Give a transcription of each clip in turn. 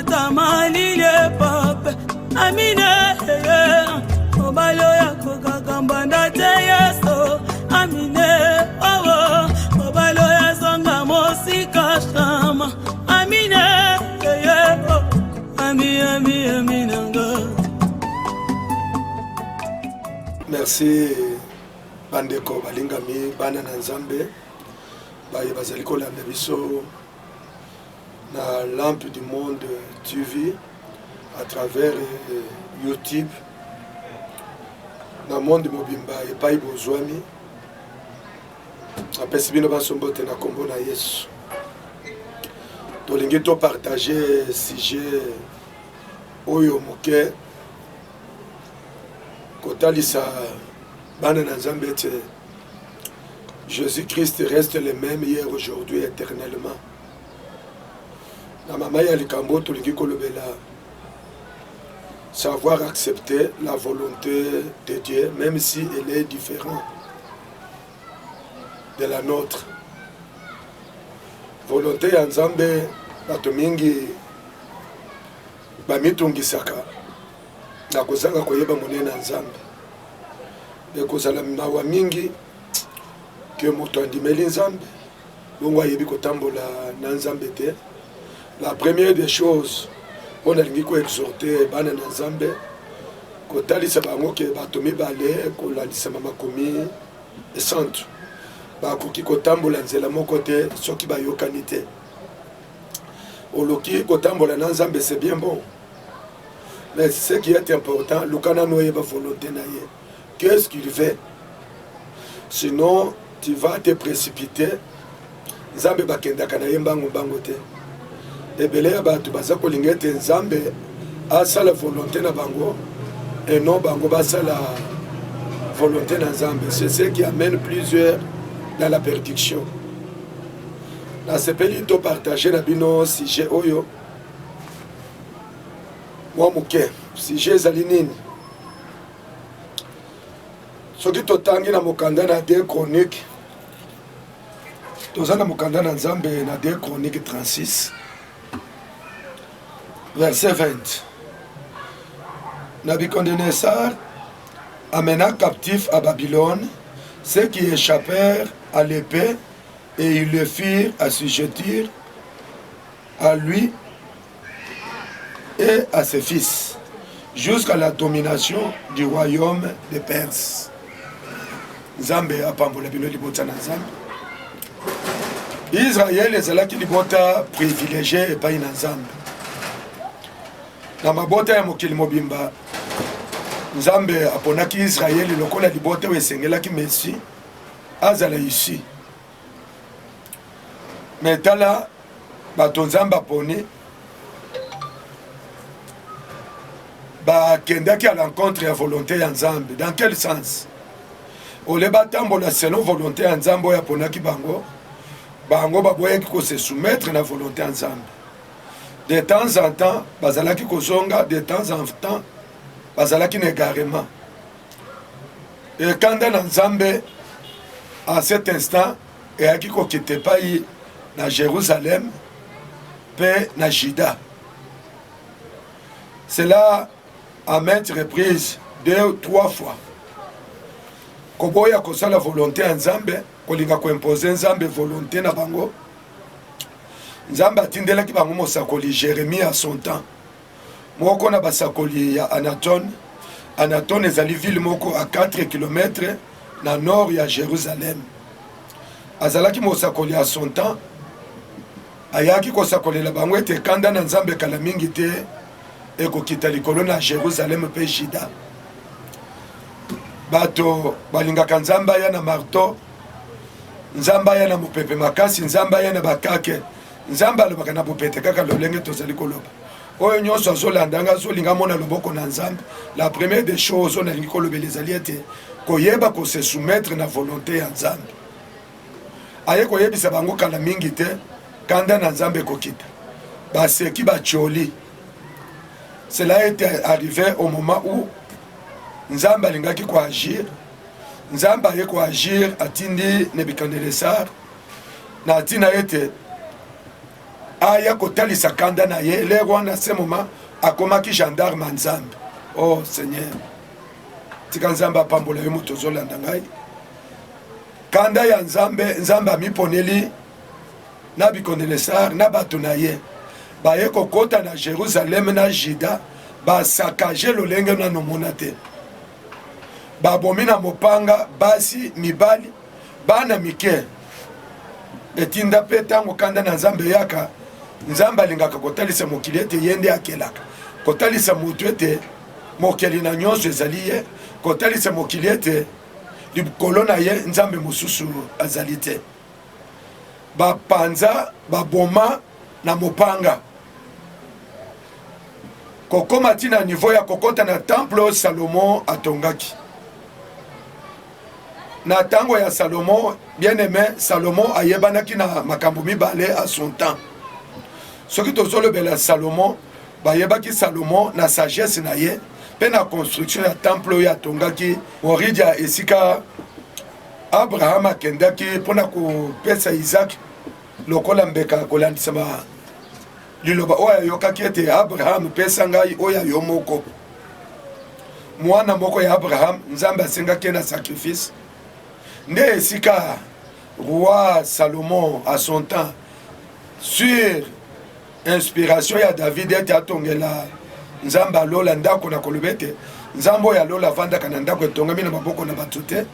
Beta malile pape Amine Obalo ya koka kambanda te yeso Amine Obalo ya zonga mosika shama Amine Aminanga. Merci bandeko balingami bana na Nzambe baye bazali kolanda biso na Lampe du Monde TV à travers YouTube na monde mobimba epai bozwami apesi bino basombote na kombo na Yesu tolingi to partager sujet oyo moke kotalisa bana na Nzambe ete Jésus-Christ reste le même hier, aujourd'hui, éternellement. Na mama ya likambo tolingi kolobela savoir accepter la volonté de Dieu même si elle est différente de la nôtre. Volonté ya Nzambe bato mingi bamitungisaka na kozanga koyeba monene na Nzambe de kozala mawa mingi ke moto andimeli Nzambe bongo ayebi kotambola na Nzambe te. La première des choses on a lingi ko exhorter bana na Nzambe kotalisa bango ke bato mibale kolalisa makomi centre bakoki kotambola nzela moko te soki bayokani te. Oloki kotambola na Nzambe c'est bien bon, mais ce qui est important lukana noyeba volonté na ye. Qu'est-ce qu'il fait? Sinon tu vas te précipiter. Nzambe bakendaka na ye mbango te. Ebele ya bato baza kolinga ete Nzambe asala volonté na bango et non bango basala volonté na Nzambe. C'est ce qui amène plusieurs dans la perdition. Na sepeli to partager na bino sujet oyo mwa muke sujet ezali nini. Soki totangi na mokanda na 2 Chroniques toza na mokanda na Nzambe na 2 Chroniques 36 verset 20. Nabucodonosor amena captif à Babylone ceux qui échappèrent à l'épée et ils le firent assujettir à lui et à ses fils jusqu'à la domination du royaume des Perses. Nzambe apambola bino libota na Nzambe. Israël ezalaki libota privilégié epai na Nzambe. Na mabota ya mokili mobimba Nzambe aponaki Israël lokola libota oyo esengelaki Messi azala ici. Mais tala bato Nzambe aponi bakendaki à l'encontre ya volonté ya Nzambe. Dans quel sens? Ole batambola selon volonté ya Nzambe oyo aponaki bango baboyaki ko se soumettre na volonté ya Nzambe. De temps en temps bazalaki kozonga, de temps en temps bazalaki négarément. Et quand dans Nzambe à cet instant eyaki kokite pai na Jérusalem pe na Juda. Cela à maintes reprises 2 ou 3 fois. Koboya kosala volonté ya Nzambe kolinga ko imposer Nzambe volonté na bango. Nzambe atindelaki bango mosakoli Jérémie à son temps. Moko na basakoli ya Anatone. Anatone ezali ville moko à 4 km na nord ya Jérusalem. Azalaki mosakoli à son temps. Ayaki kosakolela bango ete kanda na Nzambe kala mingi te ekokita likolo na Jérusalem pe Juda. Bato balingaka Nzambe ya na marto, Nzambe ya na mopepe makasi, Nzambe ya na bakake, Nzambe alobaka na bopete kaka lolenge tozali koloba. Oyo nyonso azolandanga azolinga mona loboko na Nzambe. La première des choses on alingi kolobela ezali ete koyeba ko se soumettre na volonté ya Nzambe. Aye koyebisa bango kala mingi te kanda na Nzambe kokita. Baseki bacholi. Cela était arrivé au moment où Nzambe alingaki ko agir. Nzambe aye ko agir atindi Nebuchadnezzar na atina ete aya kotalisa kanda na ye le wana ce moment akomaki gendarme nzambe. Oh Seigneur, tika nzambe apambola yo moto ozolanda ngai. Kanda ya nzambe amiponeli na Nabucodonosor na bato na ye baye kokota na Jérusalem na Juda basakaje lolenge na nomona te. Babomi na mopanga basi mibali bana mike. Etinda pe tango kanda na nzambe yaka nzambe alingaka kotalisa mokili ete yende akelaka kotalisa mutu ete mokeli na nyonso ezali ye kotalisa mokili ete likolo na ye nzambe mosusu azali te. Bapanza baboma na mopanga kokoma tina niveau ya kokota na temple Salomo atongaki. Na tango ya Salomo, bien aimé, Salomo ayebanaki na makambo mibale à son temps. Ce qui tozolo bela Salomo, bayebaki Salomo na sagesse na ye, pe na construction ya temple ya tongaki, orija esika Abraham akendaki pona ko pesa Isaac lokola mbeka kolandisa ma liloba oya yokaki ete Abraham pesa ngai oya yomoko. Mwana moko ya Abraham nzambe asengaki na sacrifice. Nde esika roi Salomon à son temps sur inspiration ya David ete atongela nzambe alola ndako na kolobete nzambo ya lola vandaka na ndako etongami na maboko na bato te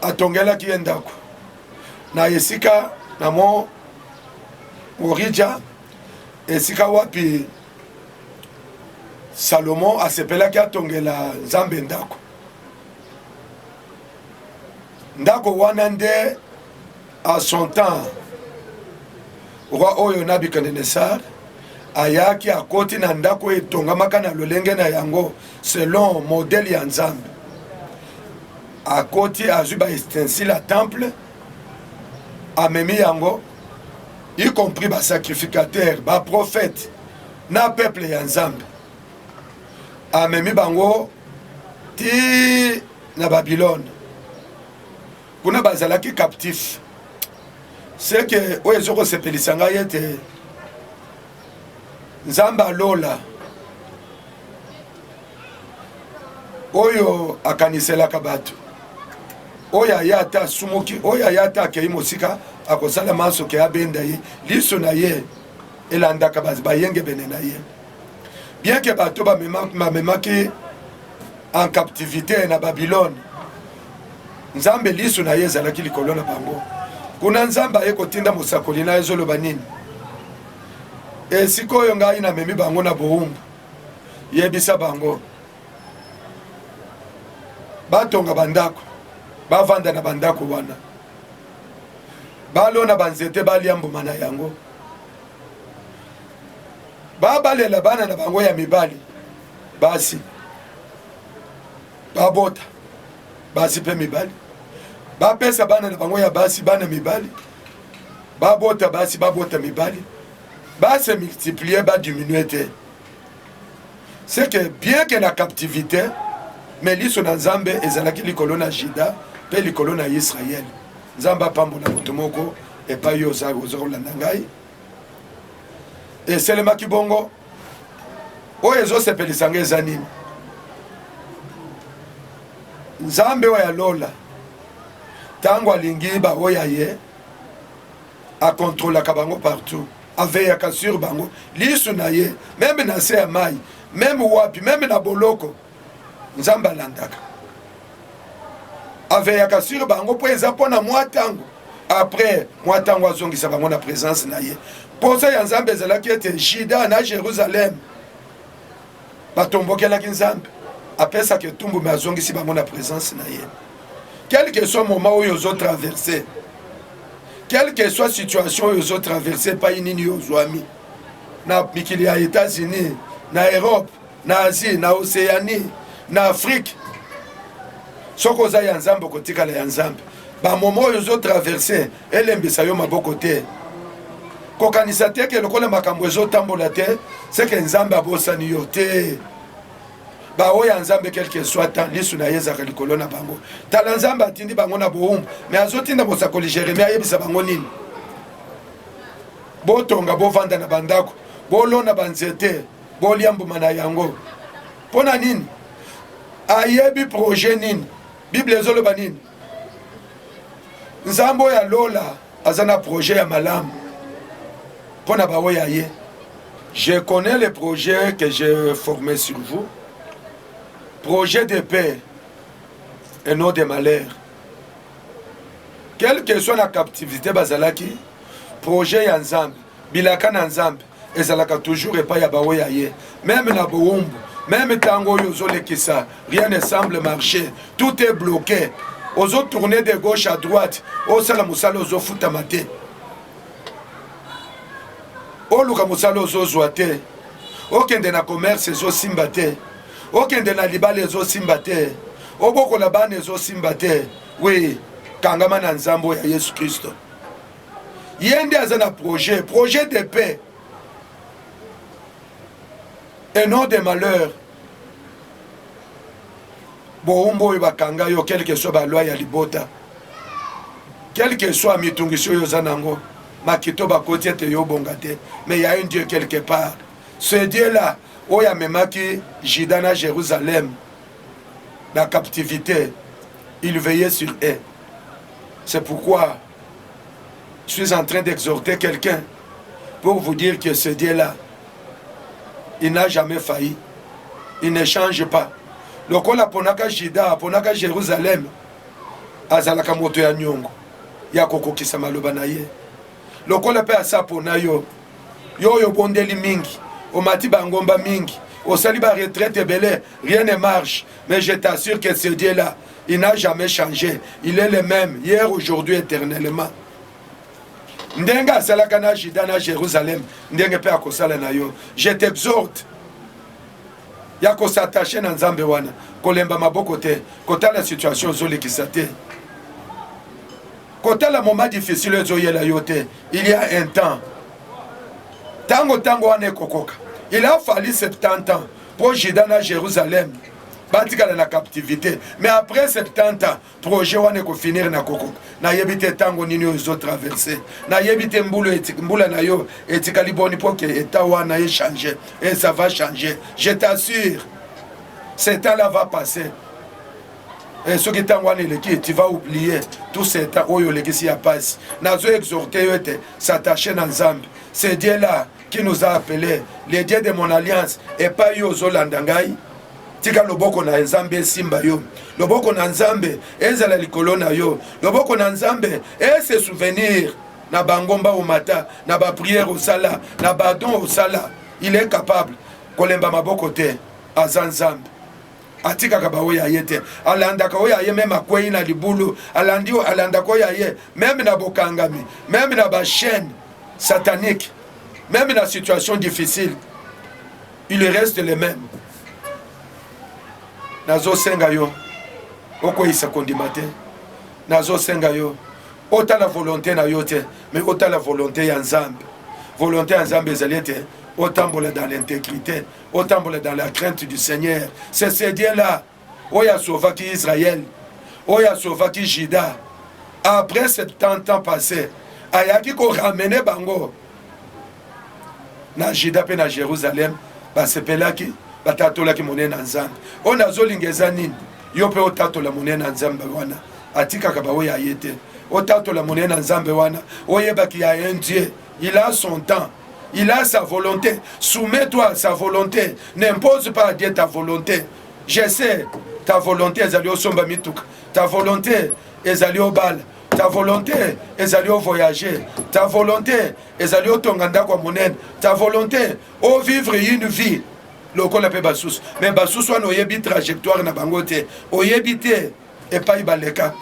atongelaki ye ndako na esika na mo orija esika wapi Salomon asepelaki atongela nzambe ndako. Ndako wana nde à son temps roi oyo Nabucodonosor ayaki akoti na ndako etongamaka na lolenge na yango selon modèle ya nzambe. Akoti azwi ba ustensile à temple amemi yango y compris ba sacrificateur ba prophète na peuple ya nzambe amemi bango ti na Babylone. Kuna bazalaki captif. C'est que oyo ezoko sepelisa ngai ete nzambe alola oyo akaniselaka bato oyo aya ata sumuki oyo aya ata akei mosika akosala maso ke abenda ye liso na ye elandaka bayenge bene na ye. Bien que bato bamemaki en captivité na Babylone, nzambe liso na ye ezalaki likolo na bango. Kuna nzambe aye kotinda mosakoli na ezoloba nini? Esika oyo ngai namemi bango na bowumbu yebisa bango batonga bandako bavanda na bandako wana balona banzete balia mbuma na yango babalela bana na bango ya mibali basi babota basi pe mibali bapesa bana na bango ya basi bana mibali babota basi babota mibali se multiplier diminuer. C'est que bien que la captivité mais liso na nzambe ezalaki likolo na Juda pe likolo na Israël. Nzamba pambola motomoko et pa yo ozolanda ngai et selema kibongo oyo ezosepelisa ngai eza nini? Nzambe oyo alola tango alingi baoya ye akontrolaka bango partout aveyaka sur bango liso na ye meme na se ya mai meme wapi meme na boloko nzambe alandaka aveyaka sur bango po eza mpona mwa ntango après mwa ntango azongisa bango na présence na ye. Posa ya nzambe ezalaki ete Juda na Jérusalem batombokelaki nzambe apesaka etumbu me azongisi bango na présence na ye. Quel que soit moment oyo ozotraverse, quelle que soit situation oyo ozotraverse epai nini ozwami na mikili ya États-Unis, na Europe, na Asie, na Océanie, na Afrique, soko oza ya nzambe okotikala ya nzambe. Bamomo oyo ozotraverse elembisa yo maboko te kokanisa te ke lokola makambo ezotambola te seke nzambe abosani yo te. Baoya nzambe quelque soit temps lisu na yezaka likolo na bango tala nzambe atindi bango na bowumbu me azotinda mosakoli Jeremie ayebisa bango nini? botonga bovanda na bandako bolona banzete boliambuma na yango pona nini ayebi projet nini bible ezoloba nini nzambe oyo alola aza na projet ya malamu pona baoyo aye. Je connais les projets que j'ai formés sur vous. Projet de paix et non de malheur. Quelle que soit la captivité bazalaki, projet ya nzambe, bilaka na nzambe, ezalaka toujours epa ya bawe ya ye. Même na boumbu, même tango yozole kisa, rien ne semble marcher, tout est bloqué. Ozo tourner de gauche à droite, osala musala ozo futa mate. Oluka musala ozo zwa te, okende na commerce ezo simba te, okende na libala ezo simba te, obokola bana ezo simba te. Oui, kangama na nzambo ya Yesu Kristo. Yende aza na projet de paix et non de malheur. Boumbo y bakanga yo, quel que soit ba loi ya libota, quel que soit mitungisho yo zanango, makito bakoti ete yo bongate, mais il y a un Dieu quelque part. Ce Dieu là, oya memaki Jidana Jérusalem, la captivité, il veillait sur eux. C'est pourquoi je suis en train d'exhorter quelqu'un pour vous dire que ce Dieu là, il n'a jamais failli, il ne change pas. Lokola ponaka Jida, ponaka Jérusalem, azalaka moto ya nyongo, ya kokokisa maloba na ye. Lokola pe asa pona yo, yo bondeli mingi, omati bangomba mingi, osali ba retraite belé, rien ne marche. Mais je t'assure que ce Dieu-là, il n'a jamais changé. Il est le même, hier, aujourd'hui, éternellement. Ndenga asalaka na Jida na Jérusalem, ndenge pe akosala na yo. Je t'exhorte. Yako s'attacher na nzambe wana kolemba maboko te kotala situation zolekisa te kotala moment difficile zoyela yo te. Il y a un temps tango wana kokoka, il a fallu 70 ans pour Jida na Jérusalem batikala na captivité, mais après 70 ans projet wana ko finir na kokoka na yebite tango nini ozo traverser na yebite mbula na yo etikali boni pour que état wana ait changé et ça va changer, je t'assure. Ce temps-là va passer. Et ce qui est en tu vas oublier tout ce temps où il y a passé. Nous avons exhorté s'attacher dans Nzambe. C'est Dieu-là qui nous a appelés, les dieux de mon alliance, et pas Yozo Landangai. Tika loboko na Nzambe simba yo. Loboko na Nzambe, ezala likolo na yo. Loboko na Nzambe, et se souvenir na bangomba au mata, na ba prière au sala, na ba don au sala. Il est capable. Kolemba maboko te, azan Nzambe. Atika kabawe ya yete alanda kawe ya ye même akwei na libulu alandio alanda ko ya ye même na bokangami même na ba chaîne satanique même na situation difficile il reste le même. Nazo senga yo oko isa kondimate nazo senga yo ota la volonté na yote mais ota la volonté ya Nzambe. Volonté ya Nzambe ezaliete autambola dans l'intégrité, autambola dans la crainte du Seigneur. C'est ce Dieu-là. Oya sauvaki Israël, Oya sauvaki Jida. Après 70 ans passés, ayaki ko ramener bango na Jida pe na Jérusalem, ba sepelaki, ba tatolaki monene na Nzambe. On azolingeza nini? Yo pe otatola monene na Nzambe wana. Atika ka ba oya yete. Otatola monene na Nzambe wana. Oyebaki ya un Dieu. Il a son temps. Il a sa volonté. Soumets-toi à sa volonté. N'impose pas à Dieu ta volonté. Je sais, ta volonté est allée au Somba Mituka. Ta volonté est allée au bal. Ta volonté est allée au voyager. Ta volonté est allée au Tonganda Kwamonen. Ta volonté au vivre une vie. Loko la pe basus. Mais basus wana oyebi trajectoire na bangote. Oyebi te et pas ibaleka.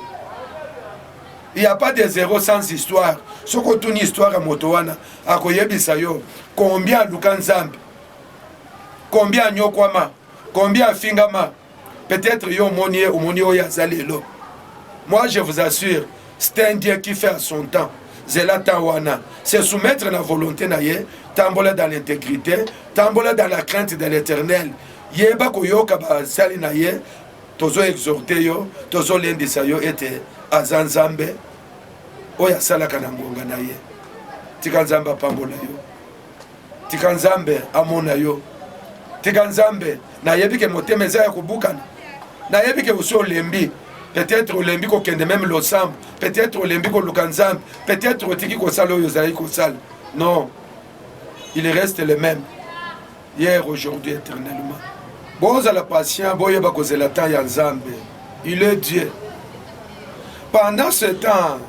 Il n'y a pas de zéro sans histoire. Ce qu'on tourne histoire à Motowana, à Koyebisa yo, combien Lukan Nzambe, combien Nyokwama, combien Fingama, peut-être yo monier ou monio yazalelo. Moi je vous assure, c'est un Dieu qui fait à son temps. Zelatawana, c'est soumettre la volonté naye, tambola dans l'intégrité, tambola dans la crainte de l'Éternel. Yeba koyoka ba sali naye, tozo exhorter yo, tozo lendisa yo ete azanzambe. Oya sala kana ngonga na ye tika nzambe apambola yo, tika nzambe amona yo, tika nzambe nayebi ke motema eza ya kobukana, nayebi ke osi olembi, peut-être olembi kokende même losambo, peut-être olembi koluka nzambe, peut-être otiki kosala oyo ozali kosala. Non, il reste le même, hier, aujourd'hui, éternellement. Bozala patient, boyeba kozela temps ya nzambe, il est Dieu. Pendant ce temps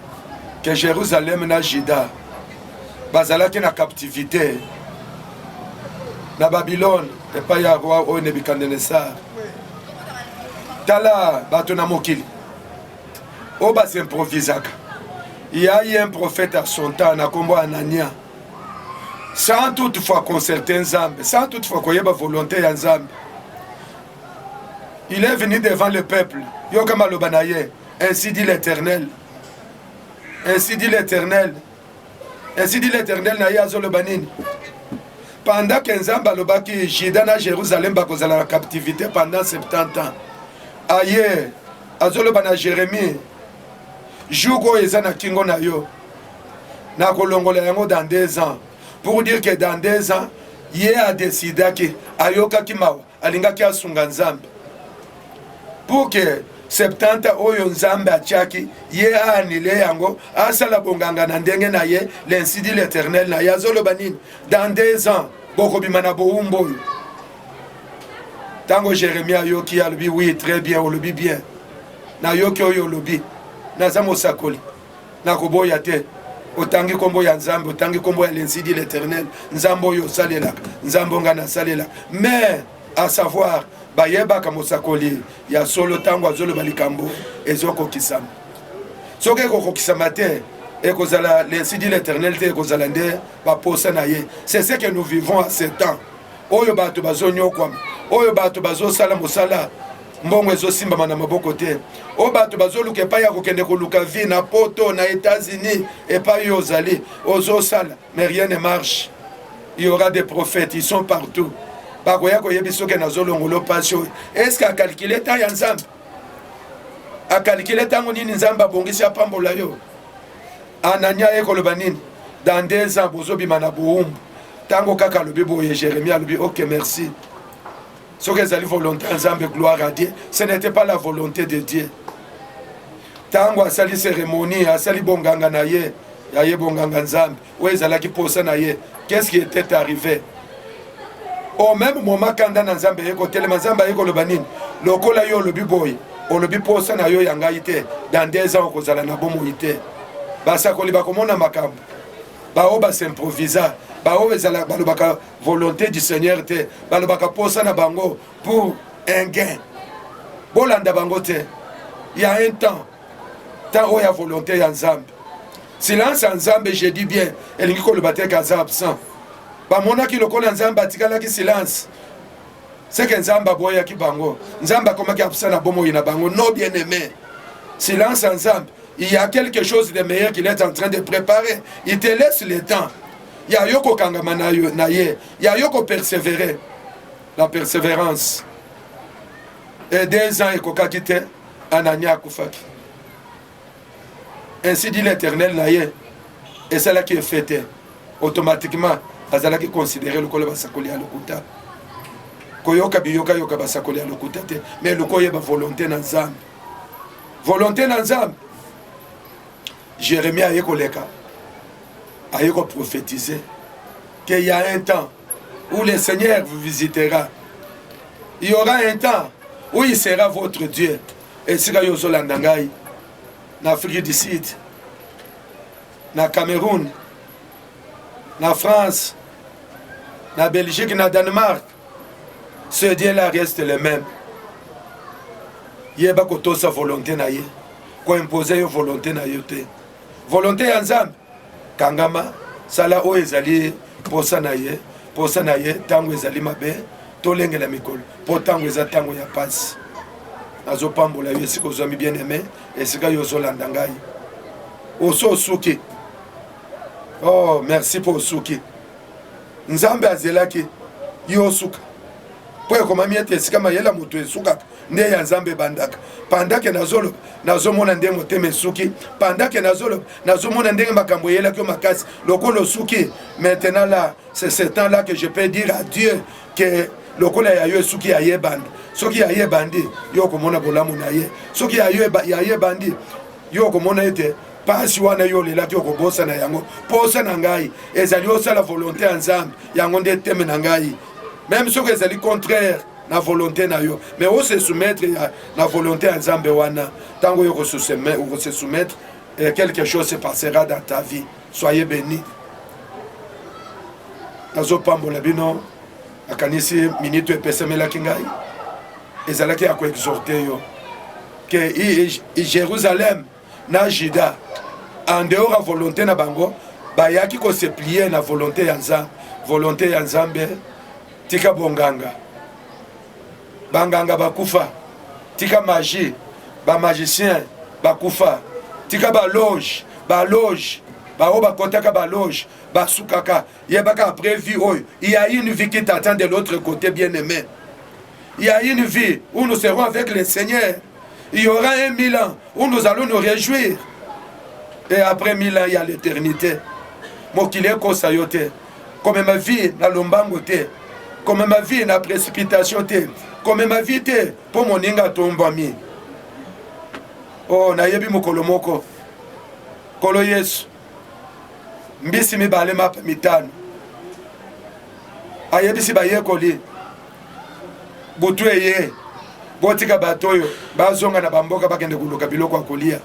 que Jérusalem na Juda bazalaki na captivité na Babylone epai ya roi oyo Nebukadnezar, tala bato na mokili oyo basimprovisaka. Il y a eu un prophète à son temps na kombo Anania, sans toutefois concerter nzambe, sans toutefois koyeba volonté ya nzambe. Il est venu devant le peuple, yoka maloba na ye, ainsi dit l'Éternel. Ainsi dit l'Éternel. Ainsi dit l'Éternel na yazolo banini. Pendant que Nzamba lobaki Juda na Jérusalem bakozala la captivité pendant 70 ans. Aye, azolo bana Jérémie. Jugo ezana kingo na yo. Na kolongola yango dans 2 ans. Pour dire que dans 2 ans, ye a décidé que ayoka kimawa, alinga ki asunga Nzambe. Pour que 70 oyo nzambe atiaki ye anile yango asala bonganga na ndenge na ye, l'ainsi dit l'Éternel na yazolo banini dans 2 ans bokobima na boumbo. Tango Jérémie ayoki alobi oui très bien, olobi bien na yoki oyo olobi naza mosakoli na koboya te, otangi kombo ya nzambe, otangi kombo ya l'ainsi dit l'Éternel, nzambe oyo salelaka, nzambe nga na salelaka, mais à savoir bayebaka mosakoli ya solo tango azolo balikambo ezoko kisama. Soki ekokokisama te ekozala l'ainsi dit l'Éternel te, ekozala nde baposa na ye. C'est ce que nous vivons à ce temps. Oyo bato bazonyokwama, oyo bato bazosala mosala mbongo ezosimbama na maboko te, oyo bato bazoluka epai ya kokende koluka vie na poto na États-Unis epai oyo ozali ozosala, mais rien ne marche. Il y aura des prophètes, ils sont partout. Bakoya koyebi soki nazolongolo pasio. Est-ce qu'à calculer temps ya nzambe? A calculer tango nini nzambe abongisi apambola yo? Anania ekoloba nini? Dans 2 ans bozobima na boumbu. Tango kaka lobi boye Jérémie alobi ok merci. Soki ezali volonté nzambe, gloire à Dieu. Ce n'était pas la volonté de Dieu. Tango asali cérémonie, asali bonganga na ye, ya ye bonganga nzambe, ou ezalaki posa na ye. Qu'est-ce qui était arrivé? Au même moment quand dans nzambe yeko telema nzambe yeko lobanini lokola yo lobi boy olobi posa na yo yanga ite dans 2 ans kozala na bomo ite basakoli bakomona makambo bao basimprovisa bao bezala balobaka volonté du Seigneur te balobaka posa na bango pour un gain bolanda bango te. Il y a un temps où il y a volonté ya nzambe, silence ya nzambe, je dis bien elingi koloba te kaza absent. Bamonaki lokola nzamba atikalaki silence. C'est que nzamba boyaki bango. Nzamba komaki absent na bomo ina bango. Non bien aimé. Silence nzamba. Il y a quelque chose de meilleur qu'il est en train de préparer. Il te laisse le temps. Il y a yoko kangama na ye. Il y a yoko persévérer. La persévérance. Et 2 ans ekokaki te Anania kufaki. Ainsi dit l'Éternel na ye. Et c'est là qui est fait. Automatiquement azalaki considérer le kolo basakoli ya lokuta koyoka biyoka yoka basakoli ya lokuta te, mais le koyeba volonté na nzambe, volonté na nzambe. Jérémie aye koleka aye ko prophétiser qu'il y a un temps où le Seigneur vous visitera, il y aura un temps où il sera votre Dieu. Et sika yozolanda ngai na Afrique du Sud, na Cameroun, na France, na Belgique, na Danemark, ce Dieu-là reste le même. Yeba koto sa volonté na ye, ko imposer yo volonté na yo te. Volonté ya nzambe kangama sala o ezali posa na ye tango ezali mabe tolengela mikolo po tango eza tango ya pasi. Nazo pambola yo esika ozwami bien aimé, esika yo zolanda ngai oso suki. Oh, merci pour Suki. Nzambe azelaki yo suka. po ekomami ete esika mayele moto esukaka nde ya nzambe ebandaka pendake nazomona ndenge motema esuki pendake nazomona ndenge makambo eyelaki yo makasi lokola osuki maintenant là c'est ce temps là que je peux dire à Dieu que lokola ya yo esuki ya yebandi soki ya yebandi yo okomona bolamu na ye soki ya yebandi yo okomona ete pasi wana yo lelaki okobosana yango posa na ngai ezali osala volonté ya nzambe yango nde teme na ngai même soki ezali contraire na volonté na yo mais on se soumettre na volonté ya nzambe wana tango yo se soumettre quelque chose se passera dans ta vie soyez bénis nazopambola bino akanisi minute epesemelaki ngai ezalaki ya koexhorte yo ke Jérusalem na Juda en dehors ya volonté na bango bayaki kose plier na volonté ya nzambe tika bonganga banganga bakufa tika magie bamagicien bakufa tika baloge bao bakotaka baloge basukaka yebaka après vie oyo il y a une vie qui t'attend de l'autre côté bien aimé il y a une vie où nous serons avec le Seigneur il y aura 1000 ans où nous allons nous réjouir et après 1000 ans il y a l'éternité mokili ekosa yo te comme ma vie na lombango te comme ma vie na précipitation te comme ma vie te po moninga tombami oh nayebi mokolo moko kolo Yesu mbisi mibale mapa mitano ayebisi bayekoli butu eye botika bato oyo bazonga na bamboka bakende kuluka biloko ya kolia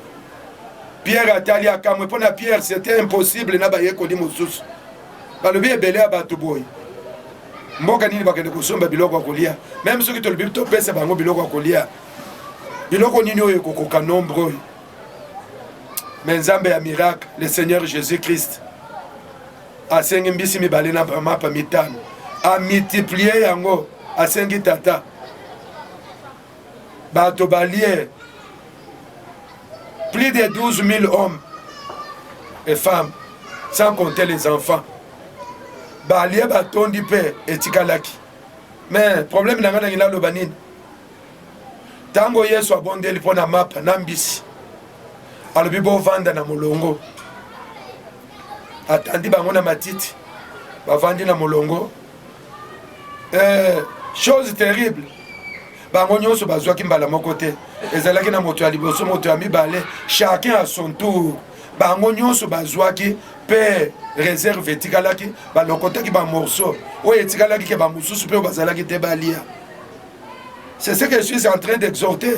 Pierre atali akamwe mpona Pierre c'était impossible na bayekoli mosusu balobi ebele ya bato boye mboka nini bakende kosomba biloko ya kolia même soki tolobi topesa bango biloko ya kolia biloko nini oyo ekokoka nombre oyo mais nzambe ya miracle le Seigneur Jésus-Christ asengi mbisi mibale na mapa mitano amultiplier yango asengi tata bato balie plus de 12 000 hommes et femmes sans compter les enfants balie batondi pe etikalaki mais problème nanga na ngina loba nini tango Yesu abondeli mpona mapa na mbisi alobi bovanda na molongo atandi bango na matiti bavandi na molongo chose terrible bango nyonso bazwaki mbala moko te ezalaki na moto ya liboso moto ya mibale chacun à son tour bango nyonso bazwaki pe réserve etikalaki balokotaki bamorceau oyo etikalaki ke bamosusu mpe oyo bazalaki te balia c'est ce que je suis en train d'exhorter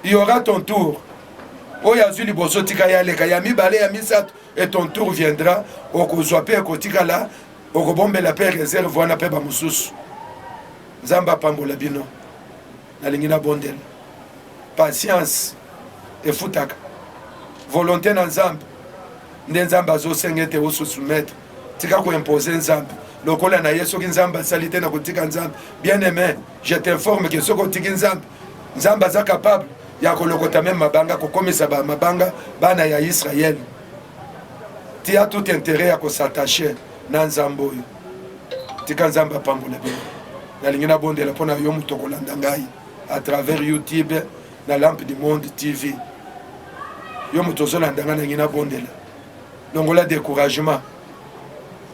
il y aura ton tour oyo azwi liboso tika yaleka ya mibale ya misato et ton tour viendra okozwa mpe ekotikala okobombela mpe réserve wana mpe bamosusu nzambe apambola bino nalingi nabondela patience efutaka volonté na nzambe nde nzambe azosenga ete osoumettre tika koimpose nzambe lokola na ye soki nzambe asali te na kotika nzambe bien aimé je t'informe ke soki otiki nzambe aza capable ya kolokota meme mabanga kokomisa mabanga bana ya Israël ti a tout intérêt ya kosattache na nzambe oyo tika nzambe apambola bino nalingi nabondela mpona yo moto kolanda ngai à travers YouTube na Lampe du Monde TV yo moto ozolanda ngai nalingi nabondela longola découragement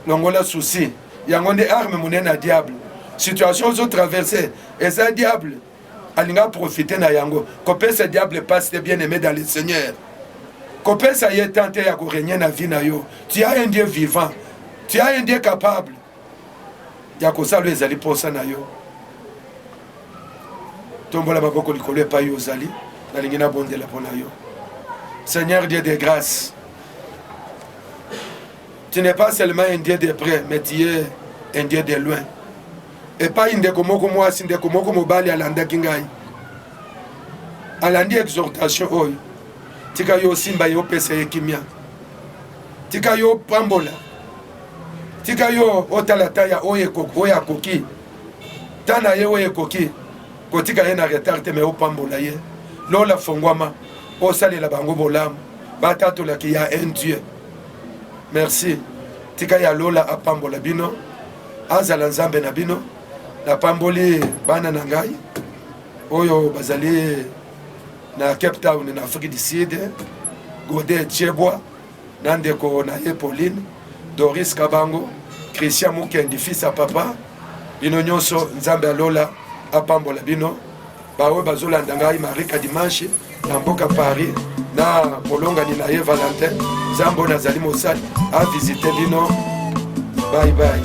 longola souci yango nde arme monene ya diable situation ozotraverse eza diable alinga profiter na yango kopesa diable passe te bien aimé dans le Seigneur kopesa ye tente ya korégner na vie na yo tu as un Dieu vivant tu as un Dieu capable ya kosala ezali posa na yo tombola maboko likolo epai ozali nalingi nabondela mpona yo Seigneur Dieu de grâce tu n'es pas seulement un Dieu de près mais tu es un Dieu de loin epai ndeko moko mwasi ndeko moko mobali alandaki ngai alandi exhortation oyo tika yo osimba ye opesa ye kimia tika yo pambola tika yo otala taya oyo akoki ta na ye oyo ekoki kotika ye na retard te me opambola ye lola fongwama osalela bango bolamu batatolaki ya un Dieu merci tika ya lola apambola bino azala nzambe na bino napamboli bana na ngai oyo bazali na Cape Town na Afrique du Sud, Godé Tchebwa na ndeko na ye Pauline, Doris Kabango, Christian Mukendi fils à papa, bino nyonso nzambe alola apambola bino bawe bazolanda ngai Marika dimanche na mboka Paris na molongani na ye Valentin Zambo nazali mosali a visiter bino. Bye bye.